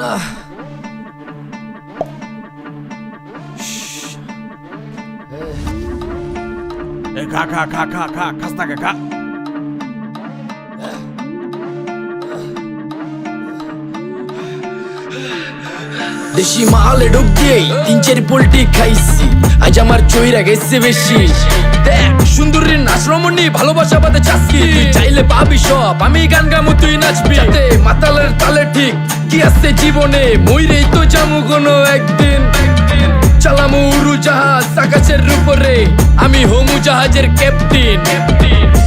না খা খা খা খা খা খাস্তা খা। দেশি মালে ঢুক দিয়েই 3-4 পোল্টি খাইছি, আজ আমার চইরা গেছে বেশি। দেখ সুন্দরীর নাচ রমণী, ভালোবাসা বাদে চাচ্ছি, তুই চাইলে পাবি সব, আমি গান গামু তুই নাচবি। যাতে মাতালের তালে ঠিক কি আছে জীবনে, মইরেই তো যামু কোনো একদিন। চালামু উড়োজাহাজ আকাশের উপরে, আমি হমু জাহাজের ক্যাপ্টেন।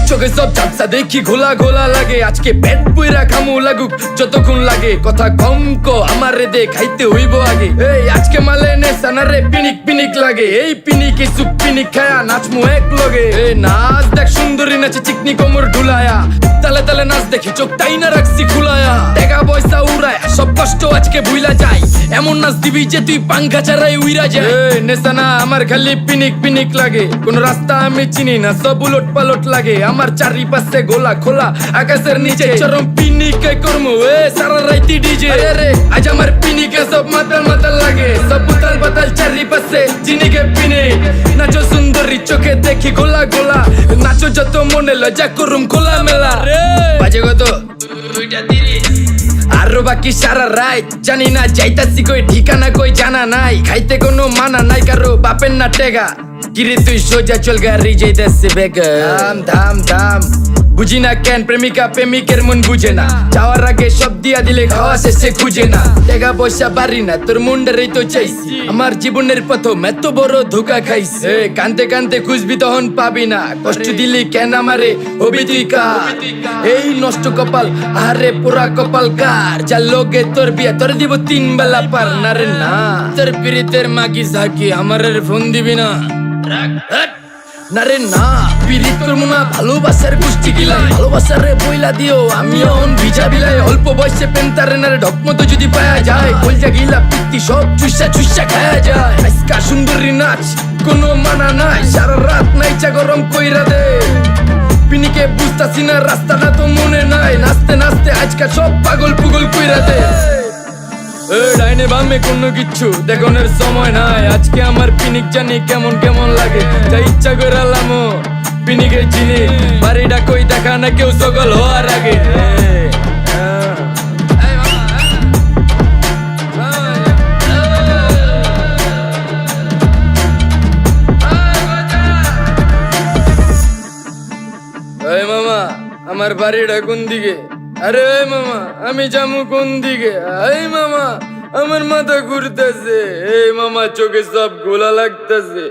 চোখে সব ঝাপসা দেখি ঘোলা ঘোলা লাগে, আজকে পেট পুইরা খামু লাগুক যতক্ষণ লাগে। কথা কম কো আমারে দে খাইতে হইব আগে, এই আজকে মালে নে সানারে পিনিক পিনিক লাগে। এই পিনিকে সুপ পিনিক খায়া নাচমু এক লগে। এই নাচ দেখ সুন্দরী নাচে চিকনি কোমর ঢুলায়া, তালে তালে নাচ দেখি চোখ তাই না রাখছি খুলায়া। টাকা পয়সা উড়ায় সব কষ্ট আজকে ভুইলা যায়, এমন নাচ দিবি যে তুই পাঙ্খা ছাড়াই উইরা যায়। নেশানা আমার খালি পিনিক পিনিক লাগে, কোন রাস্তা আমি চিনি না, সব উলট পালট লাগে। আমার চারিপাশে গোলা খোলা আকাশের নিচে, চরম পিনিকে করমু সারা রাইতি ডিজে। আরে আজ আমার পিনিকে সব মাতাল মাতাল লাগে, সব উতাল পাতাল চারিপাশে চিনিকে পিনিক। নাচো সুন্দরী চোখে দেখি গোলা গোলা, নাচো যত মনে লজ্জা করুম খোলা মেলা। বাজে কত 2:30, আরো বাকি সারা রাত জানি না যাইতাছি কই, ঠিকানা কই জানা নাই। খাইতে কোনো মানা নাই কারো বাপের না টেগা, কিরে তুই সোজা চল গাড়ি যাইতাছে বেগা। ধাম ধাম ধাম বুঝি না কেন প্রেমিকা প্রেমিকের মন বুঝে না, যাওয়ার আগে সব দিয়া দিলে খাওয়া শেষে খুঁজে না। টাকা পয়সা বাড়ি না তোর মুন্ডারেই তো চাইছি, আমার জীবনের প্রথম এত বড় ধোকা খাইছে। কানতে কানতে খুঁজবি তখন পাবি না, কষ্ট দিলি কেন আমারে হবি তুই কার। এই নষ্ট কপাল আরে পুরা কপাল কার, যা লোকে তোর বিয়া তোর দিব 3 বেলা পার। না রে না তোর পিরিতের মাগি ঝাঁকি আমারের ফোন দিবি না। না রে না পিরিত করবো না, ভালোবাসার গোষ্ঠী গিলাই, ভালোবাসারে বইলা দিও আমি অন ভিজা বিলাই। অল্প বয়সে পেন্তারে নারে ঢক মতো যদি পায়া যায়, কলজা গিলা পিত্তি সব চুষা চুষা খায়া যায়। আজকা সুন্দরী নাচ কোনো মানা নাই, সারা রাত নাইচা গরম কইরা দে। পিনিকে বুঝতাছি না রাস্তাটা তো মনে নাই, নাচতে নাচতে আজকা সব পাগল পুগল কইরা দে। ডাইনে বামে কোনো কিচ্ছু দেখনের সময় নাই, আজকে আমার পিনিক জানি কেমন কেমন লাগে। যা ইচ্ছা করে লামো পিনিকে চিনি, বাড়িটা কই দেখা না কেউ সকল হওয়ার আগে। মামা আমার বাড়িটা কোন দিকে? আরে মামা আমি যামু কোন দিকে? এই মামা আমার মাথা ঘুরতেছে, এই মামা চোখে সব গোলা লাগতেছে।